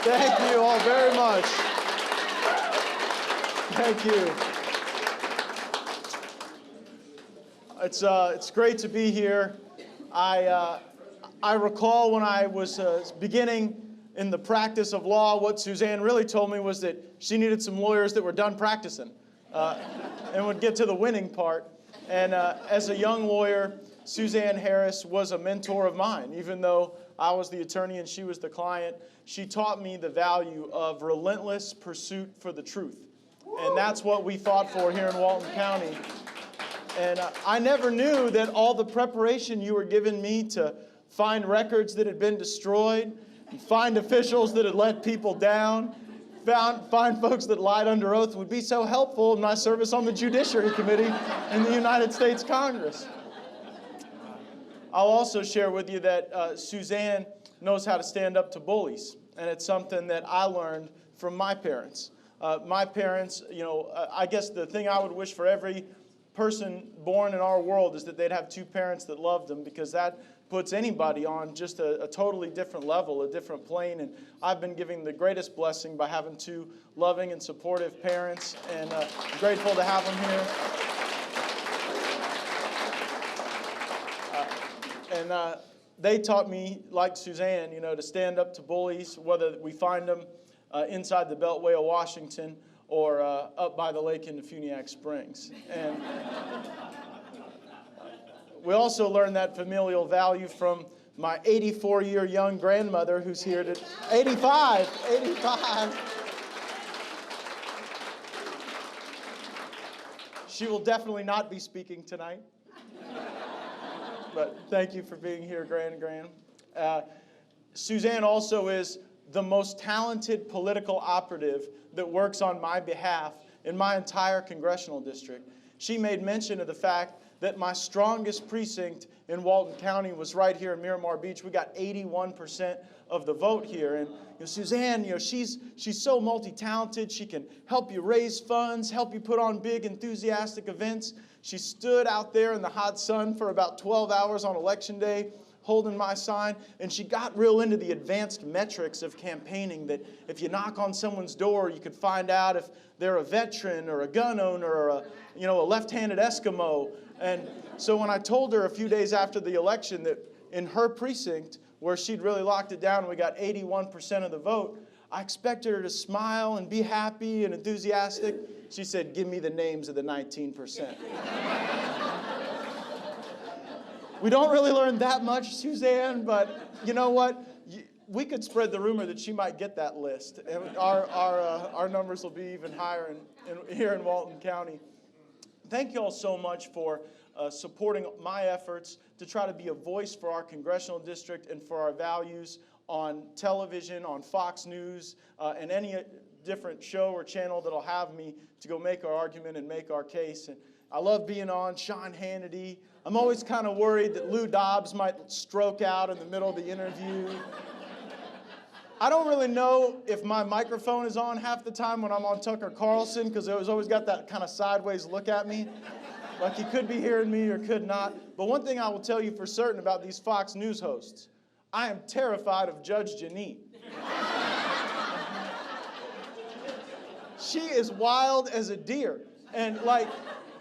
Thank you all very much. Thank you. It's great to be here. I recall when I was beginning in the practice of law, what Suzanne really told me was that she needed some lawyers that were done practicing and would get to the winning part. And as a young lawyer, Suzanne Harris was a mentor of mine. Even though I was the attorney and she was the client, she taught me the value of relentless pursuit for the truth. And that's what we fought for here in Walton County. And I never knew that all the preparation you were giving me to find records that had been destroyed, find officials that had let people down, find folks that lied under oath would be so helpful in my service on the Judiciary Committee in the United States Congress. I'll also share with you that Suzanne knows how to stand up to bullies, and it's something that I learned from my parents. My parents, I guess the thing I would wish for every person born in our world is that they'd have two parents that loved them, because that puts anybody on just a totally different level, a different plane. And I've been given the greatest blessing by having two loving and supportive parents, and grateful to have them here. And they taught me, like Suzanne, to stand up to bullies, whether we find them inside the Beltway of Washington or up by the lake in the Funiac Springs. And we also learned that familial value from my 84-year young grandmother who's here to 85. She will definitely not be speaking tonight. But thank you for being here, Gran. Suzanne also is the most talented political operative that works on my behalf in my entire congressional district. She made mention of the fact that my strongest precinct in Walton County was right here in Miramar Beach. We got 81% of the vote here. And Suzanne, she's so multi-talented. She can help you raise funds, help you put on big, enthusiastic events. She stood out there in the hot sun for about 12 hours on Election Day, holding my sign, and she got real into the advanced metrics of campaigning, that if you knock on someone's door, you could find out if they're a veteran or a gun owner or a left-handed Eskimo. And so when I told her a few days after the election that in her precinct, where she'd really locked it down, we got 81% of the vote, I expected her to smile and be happy and enthusiastic. She said, "Give me the names of the 19%. We don't really learn that much, Suzanne, but you know what? We could spread the rumor that she might get that list, and our numbers will be even higher here in Walton County. Thank you all so much for supporting my efforts to try to be a voice for our congressional district and for our values on television, on Fox News, and any different show or channel that'll have me to go make our argument and make our case. And I love being on Sean Hannity. I'm always kind of worried that Lou Dobbs might stroke out in the middle of the interview. I don't really know if my microphone is on half the time when I'm on Tucker Carlson, because he's always got that kind of sideways look at me, like he could be hearing me or could not. But one thing I will tell you for certain about these Fox News hosts, I am terrified of Judge Janine. She is wild as a deer. And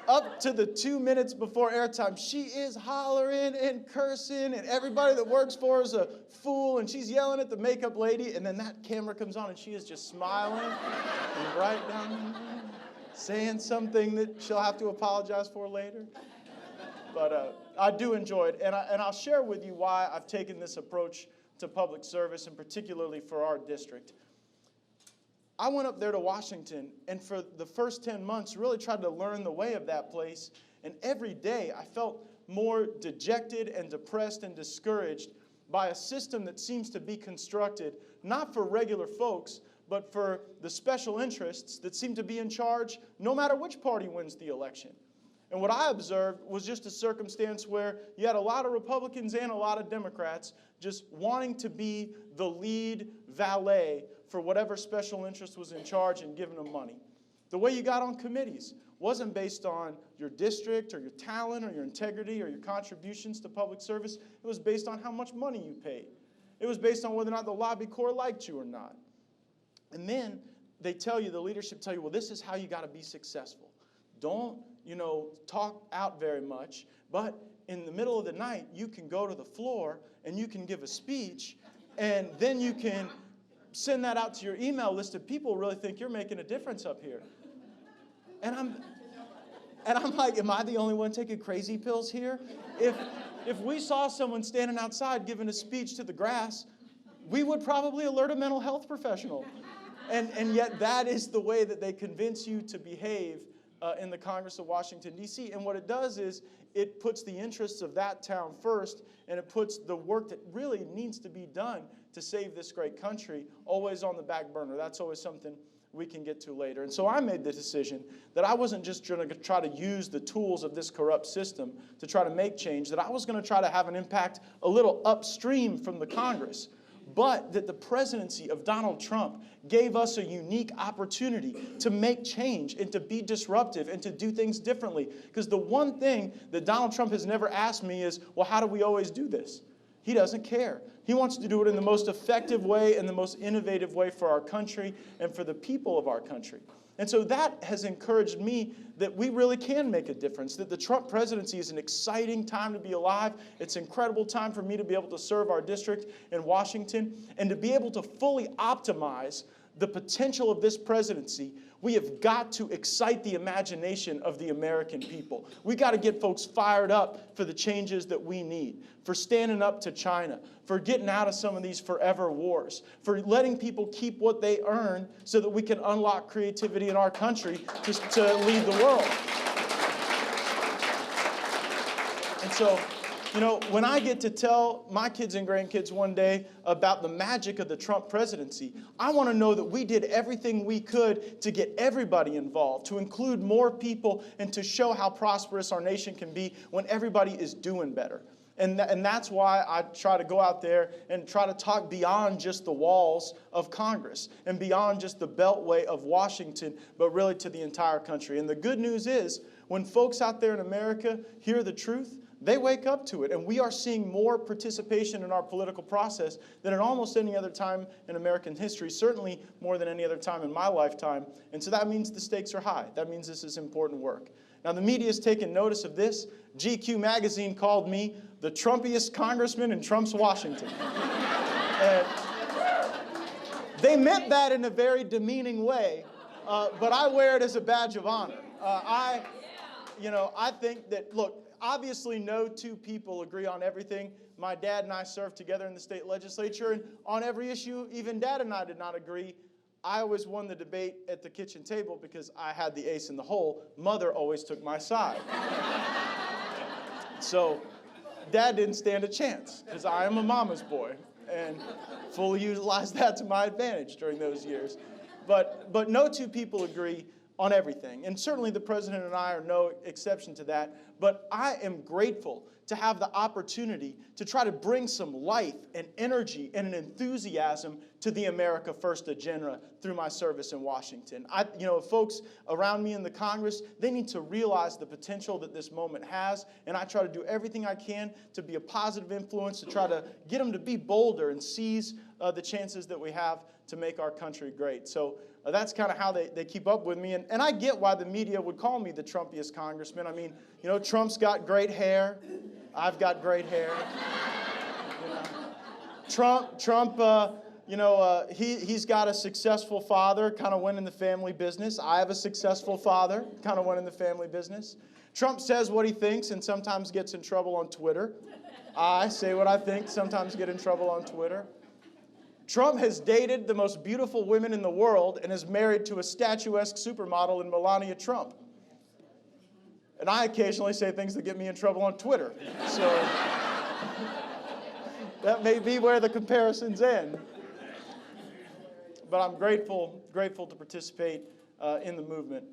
up to the 2 minutes before airtime, she is hollering and cursing, and everybody that works for her is a fool, and she's yelling at the makeup lady, and then that camera comes on, and she is just smiling and bright down, saying something that she'll have to apologize for later. But I do enjoy it, and I'll share with you why I've taken this approach to public service, and particularly for our district. I went up there to Washington, and for the first 10 months, really tried to learn the way of that place. And every day, I felt more dejected and depressed and discouraged by a system that seems to be constructed, not for regular folks, but for the special interests that seem to be in charge no matter which party wins the election. And what I observed was just a circumstance where you had a lot of Republicans and a lot of Democrats just wanting to be the lead valet for whatever special interest was in charge and giving them money. The way you got on committees wasn't based on your district or your talent or your integrity or your contributions to public service. It was based on how much money you paid. It was based on whether or not the lobby corps liked you or not. And then they tell you, the leadership tell you, well, this is how you got to be successful. Don't, talk out very much, but in the middle of the night, you can go to the floor and you can give a speech, and then you can send that out to your email list, and people really think you're making a difference up here. And I'm like, am I the only one taking crazy pills here? If we saw someone standing outside giving a speech to the grass, we would probably alert a mental health professional. And yet that is the way that they convince you to behave in the Congress of Washington, D.C. And what it does is it puts the interests of that town first, and it puts the work that really needs to be done to save this great country always on the back burner. That's always something we can get to later. And so I made the decision that I wasn't just going to try to use the tools of this corrupt system to try to make change, that I was going to try to have an impact a little upstream from the Congress, but that the presidency of Donald Trump gave us a unique opportunity to make change and to be disruptive and to do things differently. Because the one thing that Donald Trump has never asked me is, well, how do we always do this? He doesn't care. He wants to do it in the most effective way and the most innovative way for our country and for the people of our country. And so that has encouraged me that we really can make a difference, that the Trump presidency is an exciting time to be alive. It's an incredible time for me to be able to serve our district in Washington and to be able to fully optimize the potential of this presidency. We have got to excite the imagination of the American people. We got to get folks fired up for the changes that we need, for standing up to China, for getting out of some of these forever wars, for letting people keep what they earn so that we can unlock creativity in our country to lead the world. And so, when I get to tell my kids and grandkids one day about the magic of the Trump presidency, I want to know that we did everything we could to get everybody involved, to include more people, and to show how prosperous our nation can be when everybody is doing better. And that's why I try to go out there and try to talk beyond just the walls of Congress and beyond just the beltway of Washington, but really to the entire country. And the good news is, when folks out there in America hear the truth, they wake up to it, and we are seeing more participation in our political process than at almost any other time in American history, certainly more than any other time in my lifetime. And so that means the stakes are high. That means this is important work. Now, the media has taken notice of this. GQ magazine called me the Trumpiest congressman in Trump's Washington. And they meant that in a very demeaning way, but I wear it as a badge of honor. I think that, look, obviously no two people agree on everything. My dad and I served together in the state legislature, and on every issue, even Dad and I did not agree. I always won the debate at the kitchen table because I had the ace in the hole. Mother always took my side. So Dad didn't stand a chance because I am a mama's boy and fully utilized that to my advantage during those years. But no two people agree on everything. And certainly the president and I are no exception to that. But I am grateful to have the opportunity to try to bring some life and energy and an enthusiasm to the America First agenda through my service in Washington. Folks around me in the Congress, they need to realize the potential that this moment has, and I try to do everything I can to be a positive influence, to try to get them to be bolder and seize the chances that we have to make our country great. So that's kind of how they keep up with me. And I get why the media would call me the Trumpiest congressman. I mean, Trump's got great hair. I've got great hair. Trump, he's got a successful father, kind of winning the family business. I have a successful father, kind of winning the family business. Trump says what he thinks and sometimes gets in trouble on Twitter. I say what I think, sometimes get in trouble on Twitter. Trump has dated the most beautiful women in the world and is married to a statuesque supermodel in Melania Trump. And I occasionally say things that get me in trouble on Twitter. So that may be where the comparisons end. But I'm grateful to participate in the movement.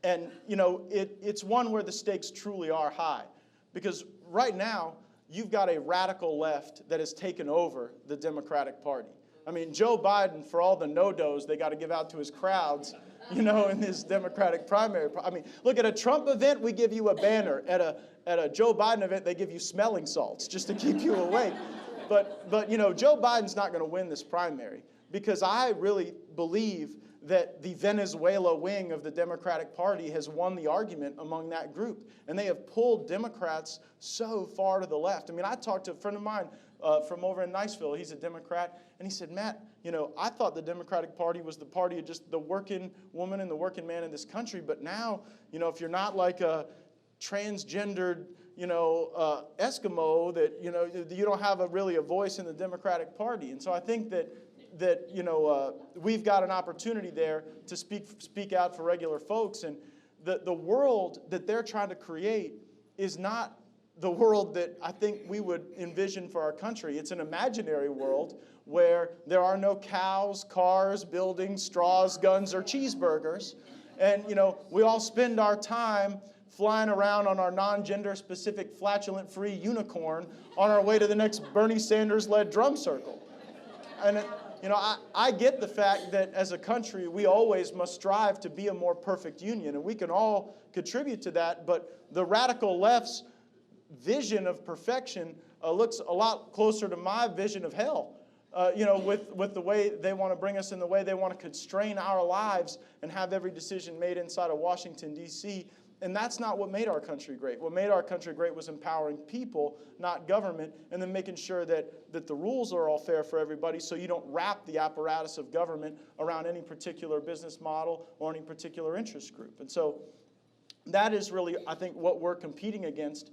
And, it's one where the stakes truly are high. Because right now, you've got a radical left that has taken over the Democratic Party. I mean, Joe Biden, for all the no-dos they got to give out to his crowds, in his Democratic primary. I mean, look, at a Trump event, we give you a banner. At a Joe Biden event, they give you smelling salts just to keep you awake. But Joe Biden's not going to win this primary. because I really believe that the Venezuela wing of the Democratic Party has won the argument among that group. And they have pulled Democrats so far to the left. I mean, I talked to a friend of mine from over in Niceville. He's a Democrat. And he said, Matt, you know, I thought the Democratic Party was the party of just the working woman and the working man in this country. But now, you know, if you're not like a transgendered, you know, Eskimo, that, you know, you don't have really a voice in the Democratic Party. And so I think that you know, we've got an opportunity there to speak out for regular folks. And the world that they're trying to create is not the world that I think we would envision for our country. It's an imaginary world where there are no cows, cars, buildings, straws, guns, or cheeseburgers. And, you know, we all spend our time flying around on our non-gender specific flatulent-free unicorn on our way to the next Bernie Sanders-led drum circle. And you know, I get the fact that as a country, we always must strive to be a more perfect union, and we can all contribute to that, but the radical left's vision of perfection looks a lot closer to my vision of hell, you know, with the way they want to bring us in, the way they want to constrain our lives and have every decision made inside of Washington, D.C., and that's not what made our country great. What made our country great was empowering people, not government, and then making sure that the rules are all fair for everybody so you don't wrap the apparatus of government around any particular business model or any particular interest group. And so that is really, I think, what we're competing against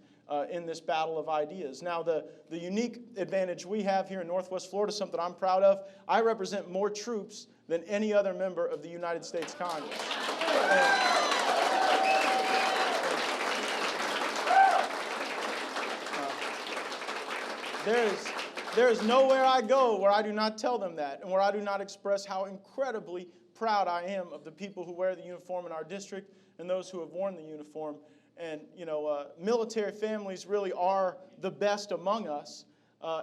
in this battle of ideas. Now, the unique advantage we have here in Northwest Florida, something I'm proud of, I represent more troops than any other member of the United States Congress. There is nowhere I go where I do not tell them that and where I do not express how incredibly proud I am of the people who wear the uniform in our district and those who have worn the uniform. And, you know, military families really are the best among us,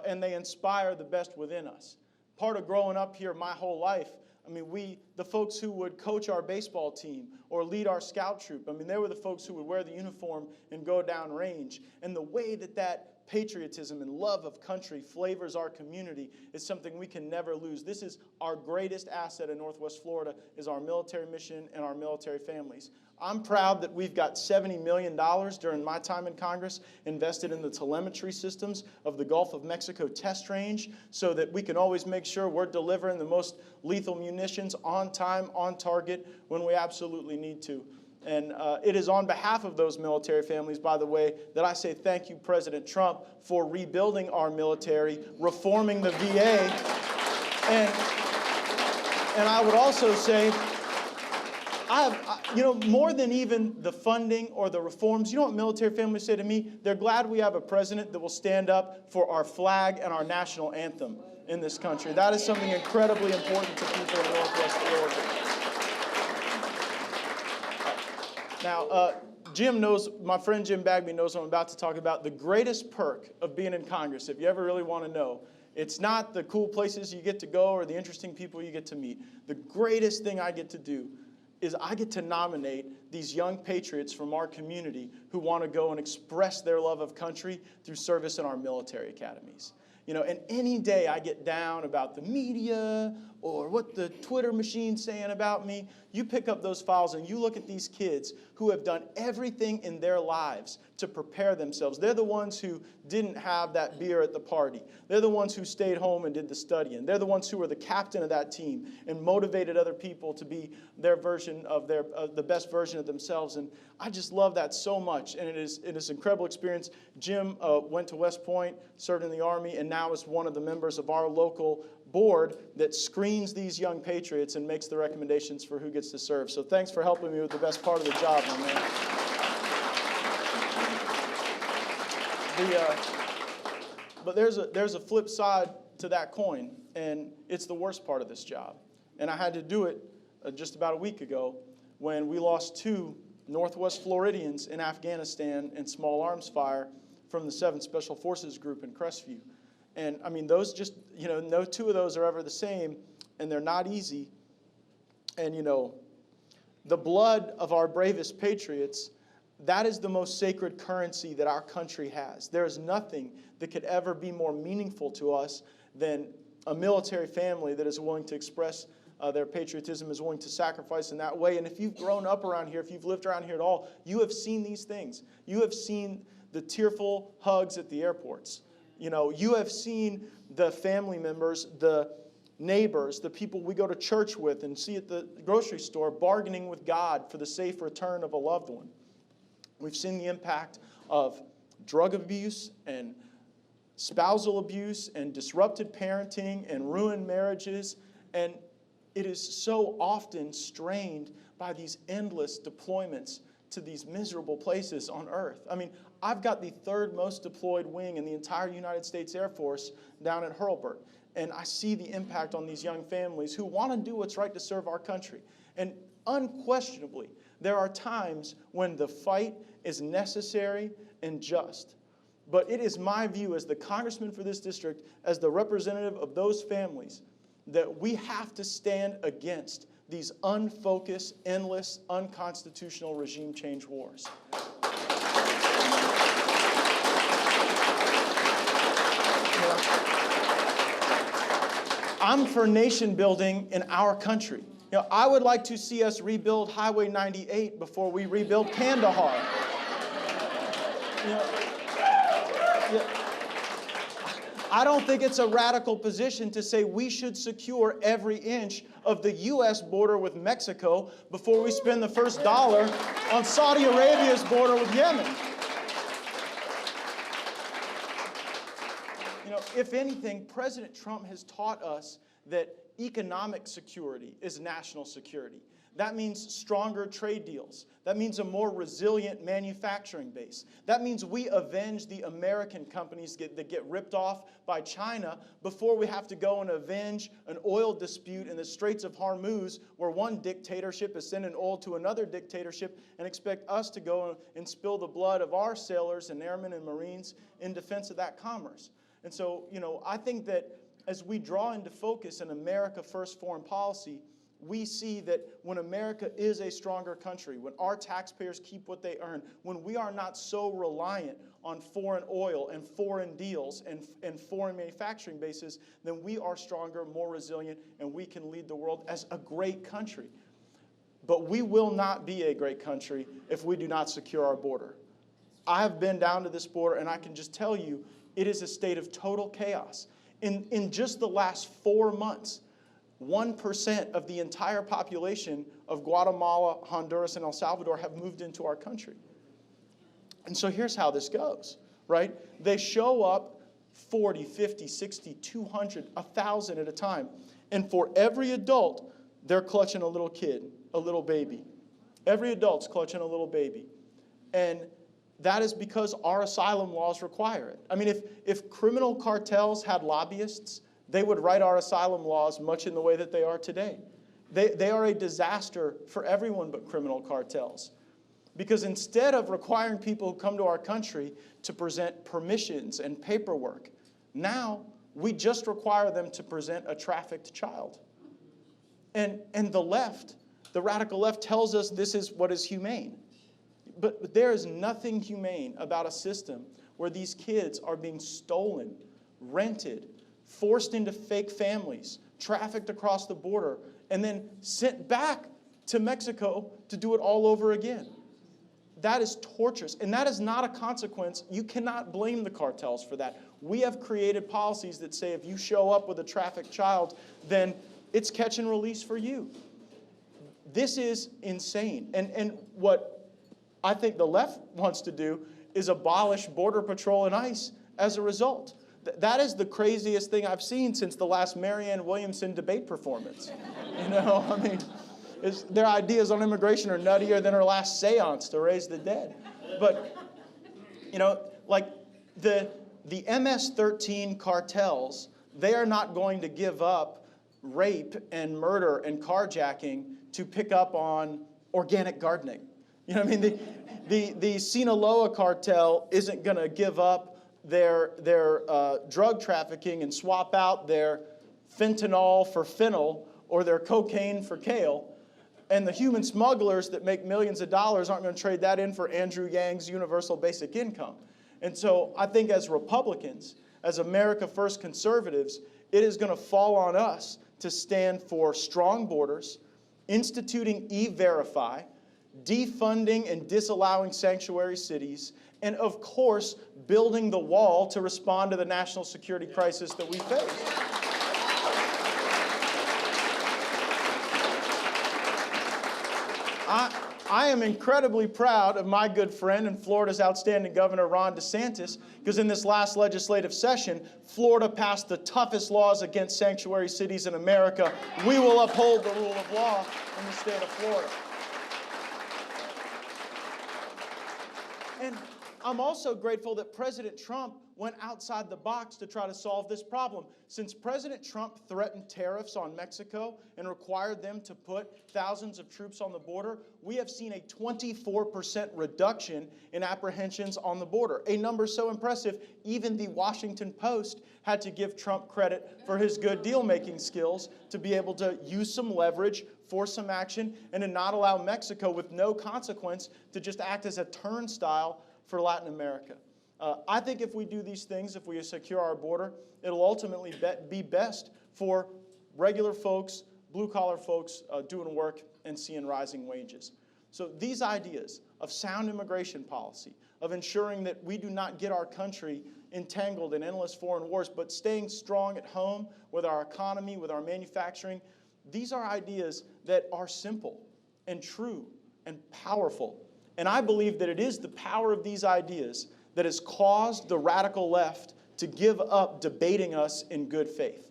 and they inspire the best within us. Part of growing up here my whole life, I mean, the folks who would coach our baseball team or lead our scout troop, I mean, they were the folks who would wear the uniform and go down range. And the way that patriotism and love of country flavors our community is something we can never lose. This is our greatest asset in Northwest Florida, is our military mission and our military families. I'm proud that we've got $70 million during my time in Congress invested in the telemetry systems of the Gulf of Mexico test range so that we can always make sure we're delivering the most lethal munitions on time, on target, when we absolutely need to. And it is on behalf of those military families, by the way, that I say thank you, President Trump, for rebuilding our military, reforming the VA. And I would also say, you know, more than even the funding or the reforms, you know what military families say to me? They're glad we have a president that will stand up for our flag and our national anthem in this country. That is something incredibly important to people in Northwest Florida. Now, Jim knows, my friend Jim Bagby knows what I'm about to talk about. The greatest perk of being in Congress, if you ever really want to know, it's not the cool places you get to go or the interesting people you get to meet. The greatest thing I get to do is I get to nominate these young patriots from our community who want to go and express their love of country through service in our military academies. You know, and any day I get down about the media or what the Twitter machine's saying about me, you pick up those files and you look at these kids who have done everything in their lives to prepare themselves. They're the ones who didn't have that beer at the party. They're the ones who stayed home and did the studying. They're the ones who were the captain of that team and motivated other people to be their version of the best version of themselves. And I just love that so much. And it is an incredible experience. Jim went to West Point, served in the Army, and now is one of the members of our local board that screens these young patriots and makes the recommendations for who gets to serve. So thanks for helping me with the best part of the job, my man. But there's a flip side to that coin, and it's the worst part of this job. And I had to do it just about a week ago when we lost 2 Northwest Floridians in Afghanistan in small arms fire from the 7th Special Forces Group in Crestview. And I mean, those just, you know, no 2 of those are ever the same, and they're not easy. And, you know, the blood of our bravest patriots, that is the most sacred currency that our country has. There is nothing that could ever be more meaningful to us than a military family that is willing to express their patriotism, is willing to sacrifice in that way. And if you've grown up around here, if you've lived around here at all, you have seen these things. You have seen the tearful hugs at the airports. You have seen the family members, the neighbors, the people we go to church with and see at the grocery store bargaining with God for the safe return of a loved one. We've seen the impact of drug abuse and spousal abuse and disrupted parenting and ruined marriages. And it is so often strained by these endless deployments to these miserable places on earth. I mean, I've got the third most deployed wing in the entire United States Air Force down at Hurlburt. And I see the impact on these young families who want to do what's right to serve our country. And unquestionably, there are times when the fight is necessary and just. But it is my view as the congressman for this district, as the representative of those families, that we have to stand against these unfocused, endless, unconstitutional regime change wars. I'm for nation building in our country. I would like to see us rebuild Highway 98 before we rebuild Kandahar. I don't think it's a radical position to say we should secure every inch of the U.S. border with Mexico before we spend the first dollar on Saudi Arabia's border with Yemen. If anything, President Trump has taught us that economic security is national security. That means stronger trade deals. That means a more resilient manufacturing base. That means we avenge the American companies that get ripped off by China before we have to go and avenge an oil dispute in the Straits of Hormuz where one dictatorship is sending oil to another dictatorship and expect us to go and spill the blood of our sailors and airmen and Marines in defense of that commerce. And so, I think that as we draw into focus an America First foreign policy, we see that when America is a stronger country, when our taxpayers keep what they earn, when we are not so reliant on foreign oil and foreign deals and foreign manufacturing bases, then we are stronger, more resilient, and we can lead the world as a great country. But we will not be a great country if we do not secure our border. I have been down to this border, and I can just tell you, it is a state of total chaos. In just the last 4 months, 1% of the entire population of Guatemala, Honduras, and El Salvador have moved into our country. And so here's how this goes, right? They show up 40, 50, 60, 200, 1,000 at a time. And for every adult, they're clutching a little kid, a little baby. Every adult's clutching a little baby. And that is because our asylum laws require it. I mean, if criminal cartels had lobbyists, they would write our asylum laws much in the way that they are today. They are a disaster for everyone but criminal cartels. Because instead of requiring people who come to our country to present permissions and paperwork, now we just require them to present a trafficked child. And the left, the radical left, tells us this is what is humane. But there is nothing humane about a system where these kids are being stolen, rented, forced into fake families, trafficked across the border, and then sent back to Mexico to do it all over again. That is torturous, and that is not a consequence. You cannot blame the cartels for that. We have created policies that say if you show up with a trafficked child, then it's catch and release for you. This is insane. And what I think the left wants to do is abolish Border Patrol and ICE as a result. That is the craziest thing I've seen since the last Marianne Williamson debate performance. I mean, their ideas on immigration are nuttier than her last seance to raise the dead. But, like the MS-13 cartels, they are not going to give up rape and murder and carjacking to pick up on organic gardening. You know what I mean? The Sinaloa cartel isn't going to give up their drug trafficking and swap out their fentanyl for fennel or their cocaine for kale. And the human smugglers that make millions of dollars aren't going to trade that in for Andrew Yang's universal basic income. And so I think as Republicans, as America First conservatives, it is going to fall on us to stand for strong borders, instituting E-Verify, defunding and disallowing sanctuary cities, and of course, building the wall to respond to the national security crisis that we face. I am incredibly proud of my good friend and Florida's outstanding governor, Ron DeSantis, because in this last legislative session, Florida passed the toughest laws against sanctuary cities in America. We will uphold the rule of law in the state of Florida. And I'm also grateful that President Trump went outside the box to try to solve this problem. Since President Trump threatened tariffs on Mexico and required them to put thousands of troops on the border, we have seen a 24% reduction in apprehensions on the border. A number so impressive, even the Washington Post had to give Trump credit for his good deal-making skills to be able to use some leverage, force some action, and to not allow Mexico with no consequence to just act as a turnstile for Latin America. I think if we do these things, if we secure our border, it'll ultimately be best for regular folks, blue-collar folks doing work and seeing rising wages. So these ideas of sound immigration policy, of ensuring that we do not get our country entangled in endless foreign wars, but staying strong at home with our economy, with our manufacturing, these are ideas that are simple and true and powerful. And I believe that it is the power of these ideas that has caused the radical left to give up debating us in good faith.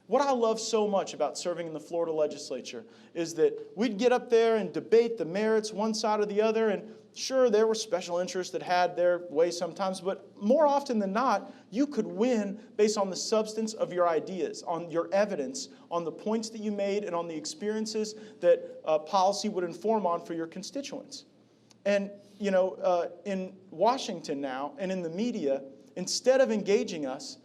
What I love so much about serving in the Florida legislature is that we'd get up there and debate the merits one side or the other, and sure, there were special interests that had their way sometimes, but more often than not, you could win based on the substance of your ideas, on your evidence, on the points that you made, and on the experiences that policy would inform on for your constituents. And, you know, in Washington now and in the media, instead of engaging us,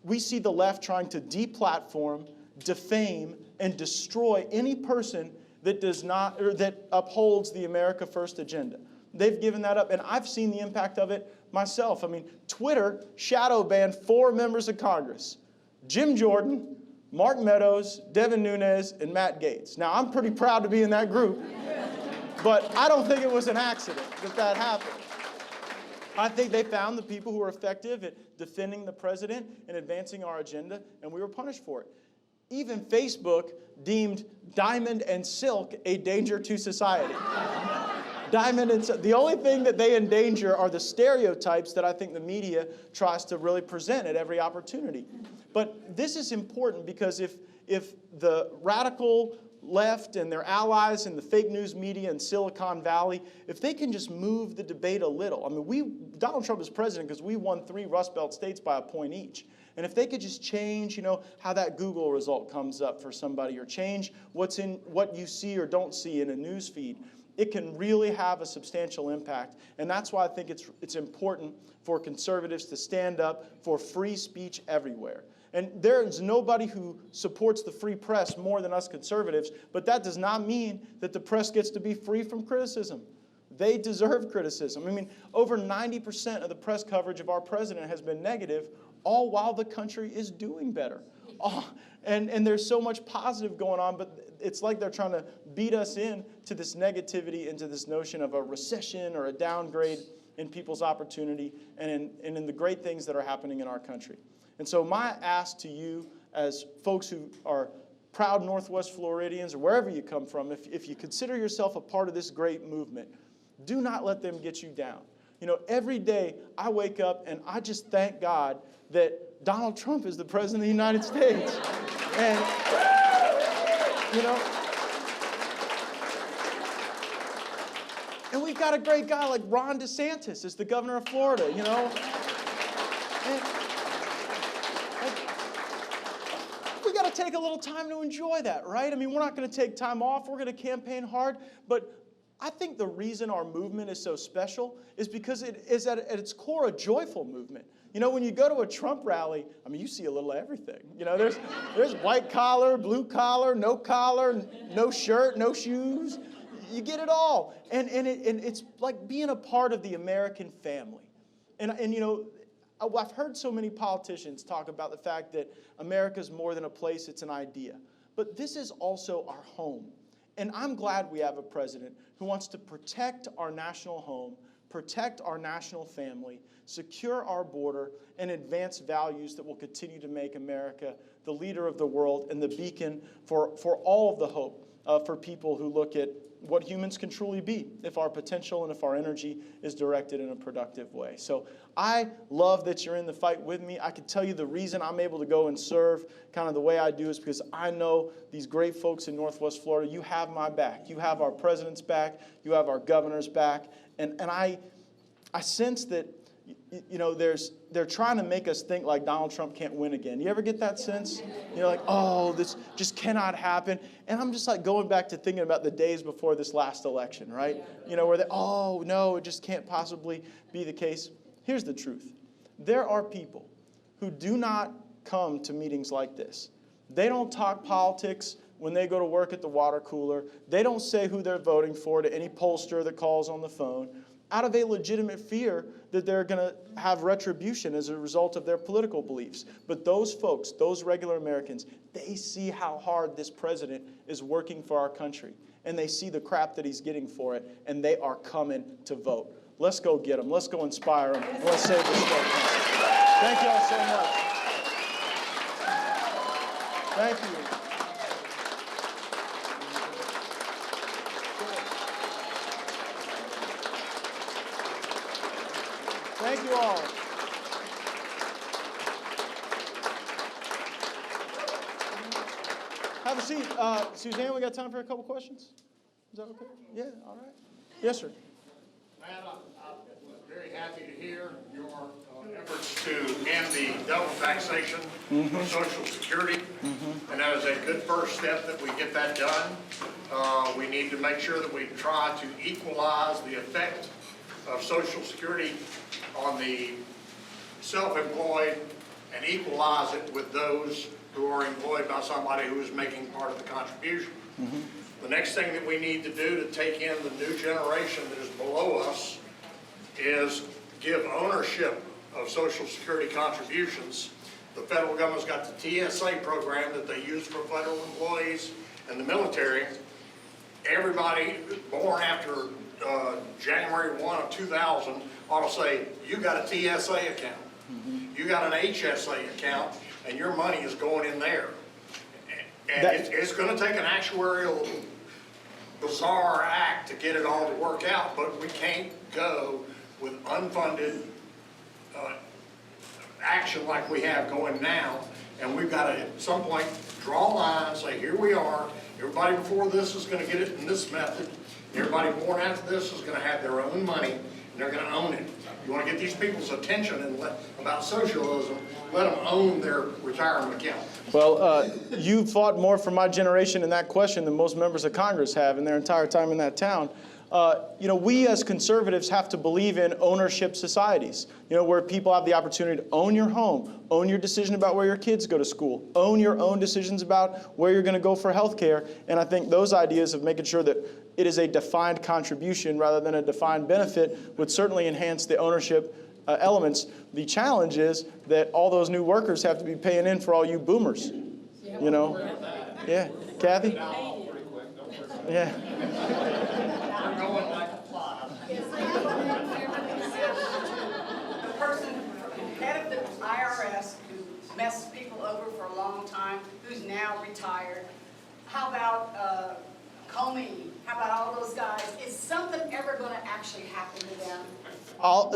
we see the left trying to deplatform, defame, and destroy any person that does not, or that upholds the America First agenda. They've given that up, and I've seen the impact of it myself. I mean, Twitter shadow banned 4 members of Congress: Jim Jordan, Mark Meadows, Devin Nunes, and Matt Gaetz. Now, I'm pretty proud to be in that group. But I don't think it was an accident that happened. I think they found the people who were effective at defending the president and advancing our agenda, and we were punished for it. Even Facebook deemed Diamond and Silk a danger to society. Diamond and Silk. The only thing that they endanger are the stereotypes that I think the media tries to really present at every opportunity. But this is important because if the radical left and their allies in the fake news media in Silicon Valley, if they can just move the debate a little. I mean, Donald Trump is president because we won 3 Rust Belt states by a point each. And if they could just change, you know, how that Google result comes up for somebody, or change what you see or don't see in a news feed, it can really have a substantial impact. And that's why I think it's important for conservatives to stand up for free speech everywhere. And there is nobody who supports the free press more than us conservatives, but that does not mean that the press gets to be free from criticism. They deserve criticism. I mean, over 90% of the press coverage of our president has been negative, all while the country is doing better. And there's so much positive going on, but it's like they're trying to beat us into this negativity, into this notion of a recession or a downgrade in people's opportunity and in the great things that are happening in our country. And so my ask to you as folks who are proud Northwest Floridians, or wherever you come from, if you consider yourself a part of this great movement, do not let them get you down. You know, every day I wake up and I just thank God that Donald Trump is the President of the United States. And, you know, and we've got a great guy like Ron DeSantis as the governor of Florida, you know. And, take a little time to enjoy that, right? I mean, we're not going to take time off. We're going to campaign hard. But I think the reason our movement is so special is because it is at its core a joyful movement. You know, when you go to a Trump rally, I mean, you see a little of everything. You know, there's white collar, blue collar, no shirt, no shoes. You get it all. And it's like being a part of the American family. And you know, I've heard so many politicians talk about the fact that America's more than a place, it's an idea. But this is also our home. And I'm glad we have a president who wants to protect our national home, protect our national family, secure our border, and advance values that will continue to make America the leader of the world and the beacon for all of the hope for people who look at what humans can truly be if our potential and if our energy is directed in a productive way. So I love that you're in the fight with me. I can tell you the reason I'm able to go and serve kind of the way I do is because I know these great folks in Northwest Florida. You have my back. You have our president's back. You have our governor's back. And I sense that, you know, they're trying to make us think like Donald Trump can't win again. You ever get that sense? You're like, oh, this just cannot happen. And I'm just like going back to thinking about the days before this last election, right? You know, where oh, no, it just can't possibly be the case. Here's the truth. There are people who do not come to meetings like this. They don't talk politics when they go to work at the water cooler. They don't say who they're voting for to any pollster that calls on the phone, out of a legitimate fear that they're going to have retribution as a result of their political beliefs. But those folks, those regular Americans, they see how hard this president is working for our country, and they see the crap that he's getting for it, and they are coming to vote. Let's go get them. Let's go inspire them. Let's save this country. Thank you all so much. Thank you. Thank you all. Have a seat. Suzanne, we got time for a couple questions? Is that okay? Yeah, all right. Yes, sir. Matt, I'm very happy to hear your efforts to end the double taxation of Social Security. And that is a good first step that we get that done. We need to make sure that we try to equalize the effect of Social Security on the self-employed and equalize it with those who are employed by somebody who is making part of the contribution. The next thing that we need to do to take in the new generation that is below us is give ownership of Social Security contributions. The federal government's got the TSA program that they use for federal employees and the military. Everybody born after January 1 of 2000 ought to say, you got a TSA account, you got an HSA account, and your money is going in there. And it's going to take an actuarial bizarre act to get it all to work out, but we can't go with unfunded action like we have going now. And we've got to, at some point, draw a line and say, here we are. Everybody before this is going to get it in this method. Everybody born after this is going to have their own money, and they're going to own it. You want to get these people's attention and about socialism, let them own their retirement account. Well, you fought more for my generation in that question than most members of Congress have in their entire time in that town. You know, we as conservatives have to believe in ownership societies, you know, where people have the opportunity to own your home, own your decision about where your kids go to school, own your own decisions about where you're going to go for health care. And I think those ideas of making sure that it is a defined contribution rather than a defined benefit would certainly enhance the ownership elements. The challenge is that all those new workers have to be paying in for all you boomers, you know? Yeah, Kathy? Yeah. The person, head of the IRS, who messed people over for a long time, who's now retired. How about Comey? How about all those guys? Is something ever going to actually happen to them?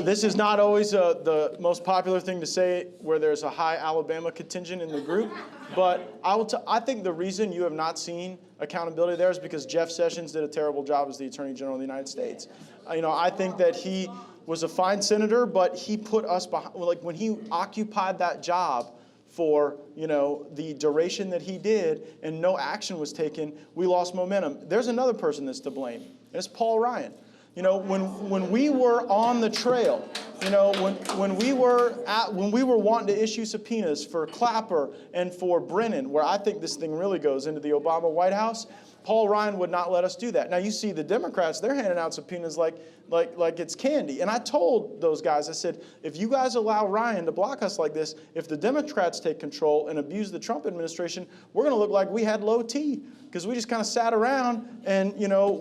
This is not always the most popular thing to say where there's a high Alabama contingent in the group, but I think the reason you have not seen accountability there is because Jeff Sessions did a terrible job as the Attorney General of the United States. You know, I think that he was a fine senator, but he put us behind, like when he occupied that job for, you know, the duration that he did and no action was taken, we lost momentum. There's another person that's to blame, and it's Paul Ryan. You know, when we were on the trail, you know, when we were wanting to issue subpoenas for Clapper and for Brennan, where I think this thing really goes into the Obama White House, Paul Ryan would not let us do that. Now you see the Democrats, they're handing out subpoenas like it's candy. And I told those guys, I said, if you guys allow Ryan to block us like this, if the Democrats take control and abuse the Trump administration, we're going to look like we had low T, because we just kind of sat around and, you know,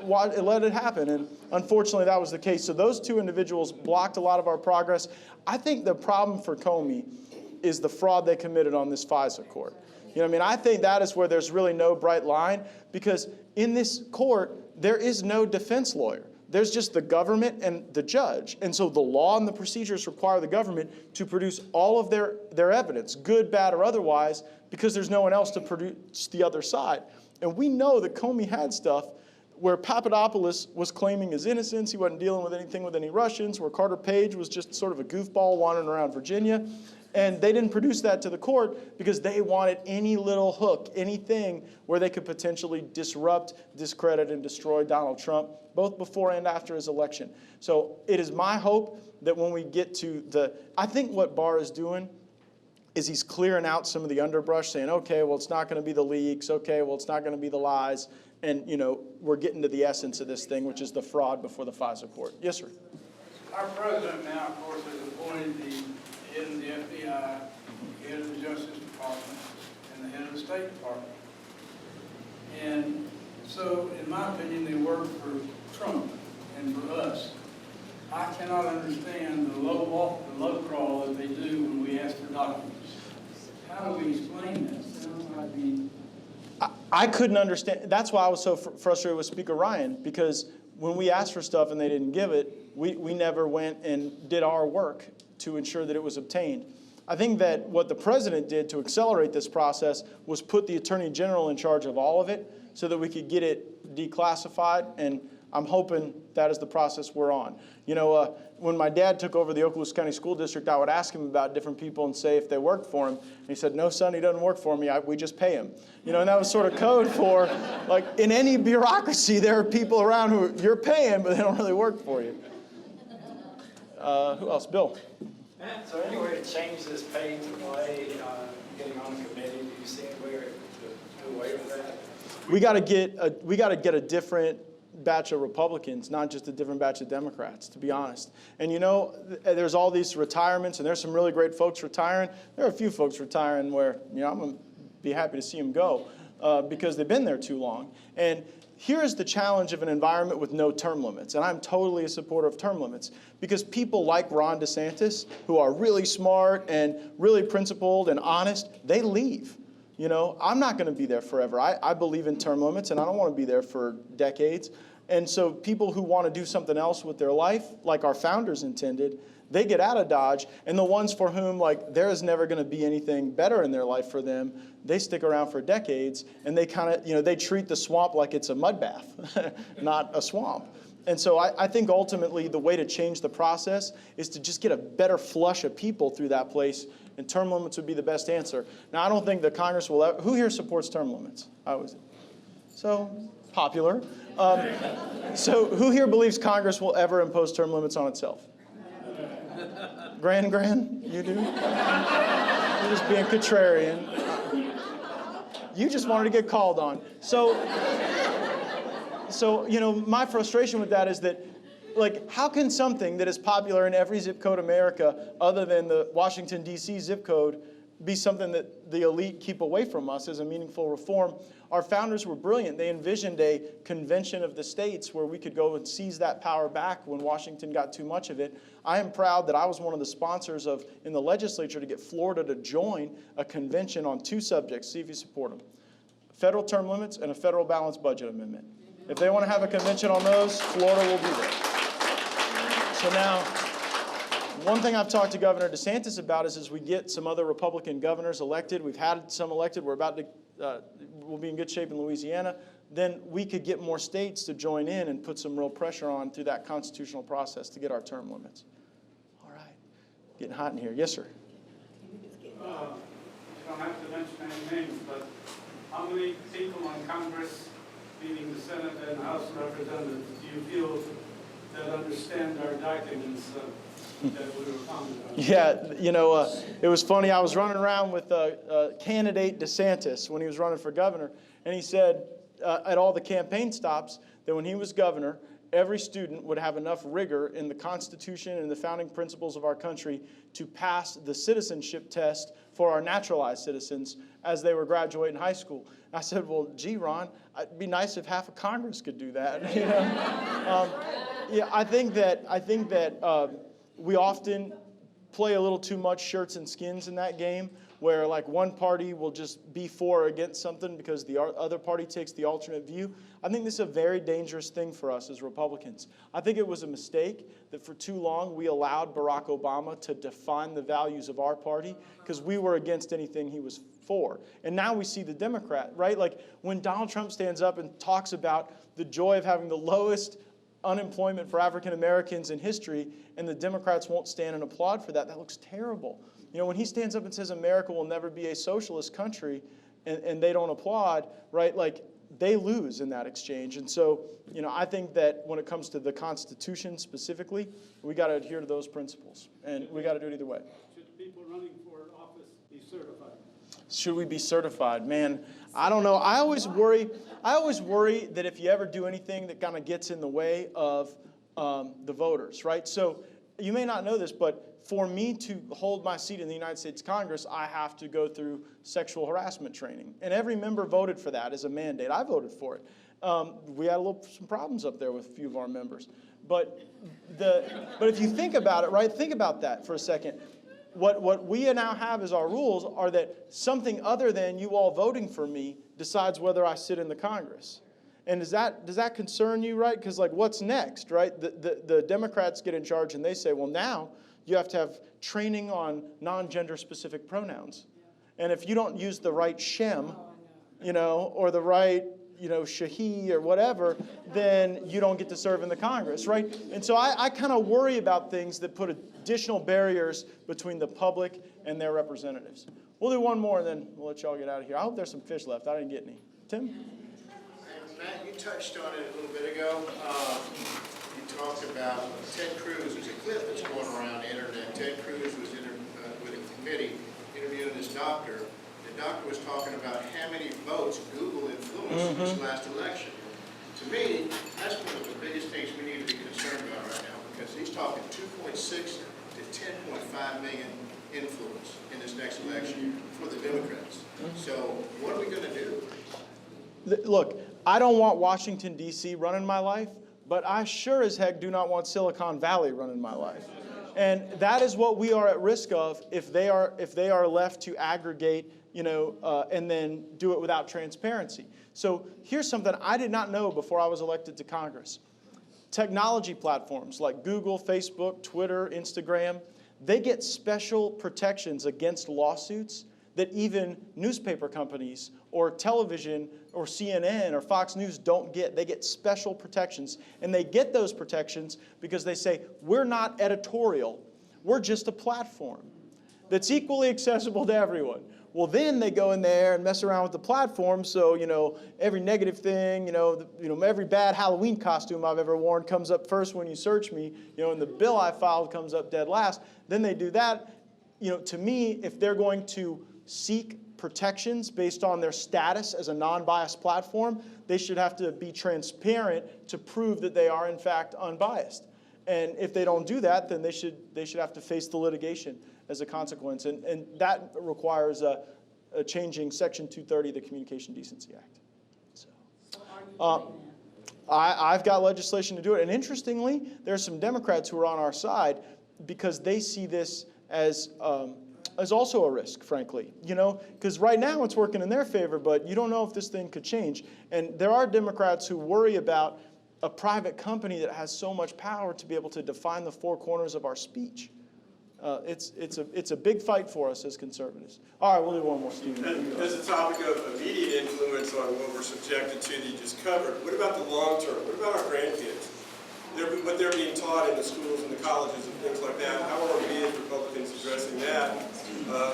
let it happen. And unfortunately, that was the case. So those two individuals blocked a lot of our progress. I think the problem for Comey is the fraud they committed on this FISA court. You know what I mean? I think that is where there's really no bright line, because in this court, there is no defense lawyer. There's just the government and the judge. And so the law and the procedures require the government to produce all of their evidence, good, bad, or otherwise, because there's no one else to produce the other side. And we know that Comey had stuff where Papadopoulos was claiming his innocence. He wasn't dealing with anything with any Russians, where Carter Page was just sort of a goofball wandering around Virginia. And they didn't produce that to the court because they wanted any little hook, anything where they could potentially disrupt, discredit, and destroy Donald Trump, both before and after his election. So it is my hope that when we get to I think what Barr is doing is he's clearing out some of the underbrush, saying, okay, well, it's not going to be the leaks. Okay, well, it's not going to be the lies. And, you know, we're getting to the essence of this thing, which is the fraud before the FISA court. Yes, sir. Our president now, of course, has appointed the head of the FBI, head of the Justice Department, and the head of the State Department. And so, in my opinion, they work for Trump and for us. I cannot understand the low crawl that they do when we ask for documents. How do we explain this? I couldn't understand. That's why I was so frustrated with Speaker Ryan, because when we asked for stuff and they didn't give it, we never went and did our work to ensure that it was obtained. I think that what the president did to accelerate this process was put the Attorney General in charge of all of it so that we could get it declassified, and I'm hoping that is the process we're on. You know, when my dad took over the Okaloosa County School District, I would ask him about different people and say if they worked for him. And he said, no, son, he doesn't work for me. We just pay him. You know, and that was sort of code for, like, in any bureaucracy, there are people around who you're paying, but they don't really work for you. Who else? Bill. Is there any way to change this pay to play, getting on a committee? Do you see any way to do away with that? We got to get a different batch of Republicans, not just a different batch of Democrats, to be honest. And you know, there's all these retirements, and there's some really great folks retiring. There are a few folks retiring where, you know, I'm going to be happy to see them go because they've been there too long. And here's the challenge of an environment with no term limits, and I'm totally a supporter of term limits, because people like Ron DeSantis, who are really smart and really principled and honest, they leave. You know, I'm not going to be there forever. I believe in term limits, and I don't want to be there for decades. And so people who want to do something else with their life, like our founders intended, they get out of Dodge. And the ones for whom, like, there is never going to be anything better in their life for them, they stick around for decades, and they kind of, you know, they treat the swamp like it's a mud bath, not a swamp. And so I think ultimately the way to change the process is to just get a better flush of people through that place, and term limits would be the best answer. Now, I don't think the Congress will ever, who here supports term limits? So, popular. So who here believes Congress will ever impose term limits on itself? Gran, you do? You're just being contrarian. You just wanted to get called on. So, you know, my frustration with that is that, like, how can something that is popular in every zip code in America other than the Washington, D.C. zip code be something that the elite keep away from us as a meaningful reform? Our founders were brilliant. They envisioned a convention of the states where we could go and seize that power back when Washington got too much of it. I am proud that I was one of the sponsors in the legislature to get Florida to join a convention on two subjects. See if you support them. Federal term limits and a federal balanced budget amendment. If they want to have a convention on those, Florida will be there. So now, one thing I've talked to Governor DeSantis about is as we get some other Republican governors elected, we've had some elected, we're about to, we'll be in good shape in Louisiana, then we could get more states to join in and put some real pressure on through that constitutional process to get our term limits. All right, getting hot in here. Yes, sir. You don't have to mention any names, but how many people in Congress meaning the Senate and House of Representatives, do you feel that understand our documents that we were founded on? Yeah, it was funny. I was running around with candidate DeSantis when he was running for governor, and he said at all the campaign stops that when he was governor, every student would have enough rigor in the Constitution and the founding principles of our country to pass the citizenship test for our naturalized citizens as they were graduating high school. I said, well, gee, Ron, it'd be nice if half of Congress could do that. Yeah, I think that we often play a little too much shirts and skins in that game, where like one party will just be for or against something because the other party takes the alternate view. I think this is a very dangerous thing for us as Republicans. I think it was a mistake that for too long we allowed Barack Obama to define the values of our party because we were against anything he was for. And now we see the Democrat, right? Like when Donald Trump stands up and talks about the joy of having the lowest unemployment for African Americans in history, and the Democrats won't stand and applaud for that, that looks terrible. When he stands up and says America will never be a socialist country, and they don't applaud, right? Like they lose in that exchange. And so, I think that when it comes to the Constitution specifically, we got to adhere to those principles, and we got to do it either way. Should people running for office be certified? Should we be certified? Man, I don't know. I always worry that if you ever do anything that kind of gets in the way of the voters, right? So you may not know this, but for me to hold my seat in the United States Congress, I have to go through sexual harassment training. And every member voted for that as a mandate. I voted for it. We had some problems up there with a few of our members. But if you think about it, right, think about that for a second. What we now have as our rules are that something other than you all voting for me decides whether I sit in the Congress. And does that concern you, right? Because like what's next, right? The Democrats get in charge and they say, well, now you have to have training on non-gender specific pronouns. And if you don't use the right shem, or the right, shahi or whatever, then you don't get to serve in the Congress, right? And so I kind of worry about things that put additional barriers between the public and their representatives. We'll do one more and then we'll let y'all get out of here. I hope there's some fish left. I didn't get any. Tim? Matt, you touched on it a little bit ago. You talked about Ted Cruz. There's a clip that's going around the internet. Ted Cruz was with a committee interviewing this doctor. The doctor was talking about how many votes Google influenced in this last election. To me, that's one of the biggest things we need to be concerned about right now, because he's talking 2.6 to 10.5 million influence in this next election for the Democrats. So what are we going to do? Look, I don't want Washington, D.C. running my life, but I sure as heck do not want Silicon Valley running my life. And that is what we are at risk of if they are left to aggregate, and then do it without transparency. So here's something I did not know before I was elected to Congress. Technology platforms like Google, Facebook, Twitter, Instagram, they get special protections against lawsuits that even newspaper companies or television or CNN or Fox News don't get. They get special protections. And they get those protections because they say, we're not editorial. We're just a platform that's equally accessible to everyone. Well, then they go in there and mess around with the platform. So, every negative thing, every bad Halloween costume I've ever worn comes up first when you search me, and the bill I filed comes up dead last. Then they do that. To me, if they're going to seek protections based on their status as a non-biased platform, they should have to be transparent to prove that they are in fact unbiased. And if they don't do that, then they should have to face the litigation as a consequence. And that requires changing Section 230 of the Communication Decency Act. So, I've got legislation to do it. And interestingly, there are some Democrats who are on our side because they see this as also a risk, frankly. Because right now it's working in their favor, but you don't know if this thing could change. And there are Democrats who worry about a private company that has so much power to be able to define the four corners of our speech. It's a big fight for us as conservatives. All right, we'll do one more, Stephen. As a topic of immediate influence on what we're subjected to that you just covered, what about the long term? What about our grandkids? What they're being taught in the schools and the colleges and things like that, how are we as Republicans addressing that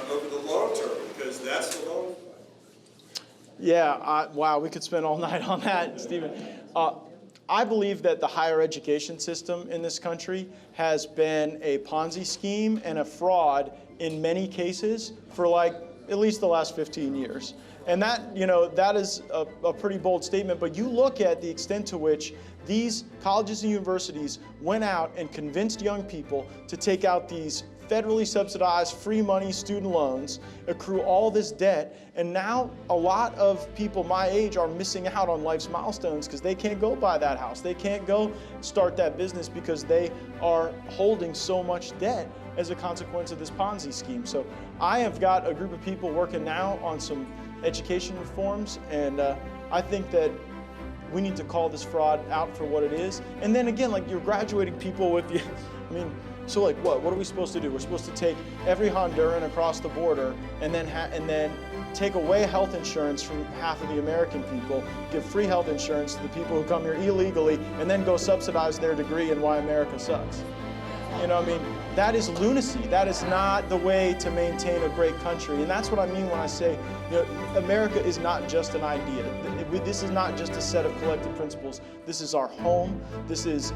over the long term? Because that's the long Yeah, wow, we could spend all night on that, Stephen. I believe that the higher education system in this country has been a Ponzi scheme and a fraud in many cases for like at least the last 15 years. And that, you know, that is a pretty bold statement, but you look at the extent to which these colleges and universities went out and convinced young people to take out these federally subsidized free money student loans, accrue all this debt, and now a lot of people my age are missing out on life's milestones because they can't go buy that house. They can't go start that business because they are holding so much debt as a consequence of this Ponzi scheme. So I have got a group of people working now on some education reforms, and I think that we need to call this fraud out for what it is. And then again, like, you're graduating people with the, I mean, so like what are we supposed to do? We're supposed to take every Honduran across the border and then take away health insurance from half of the American people, give free health insurance to the people who come here illegally, and then go subsidize their degree in why America sucks. You know, I mean, that is lunacy. That is not the way to maintain a great country. And that's what I mean when I say, you know, America is not just an idea. This is not just a set of collective principles. This is our home. This is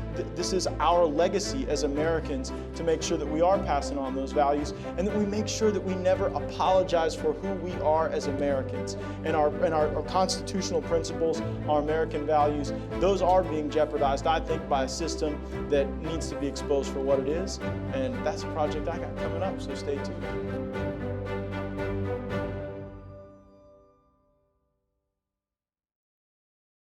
our legacy as Americans, to make sure that we are passing on those values, and that we make sure that we never apologize for who we are as Americans. And our constitutional principles, our American values, those are being jeopardized, I think, by a system that needs to be exposed for what it is. And that's a project I got coming up, so stay tuned.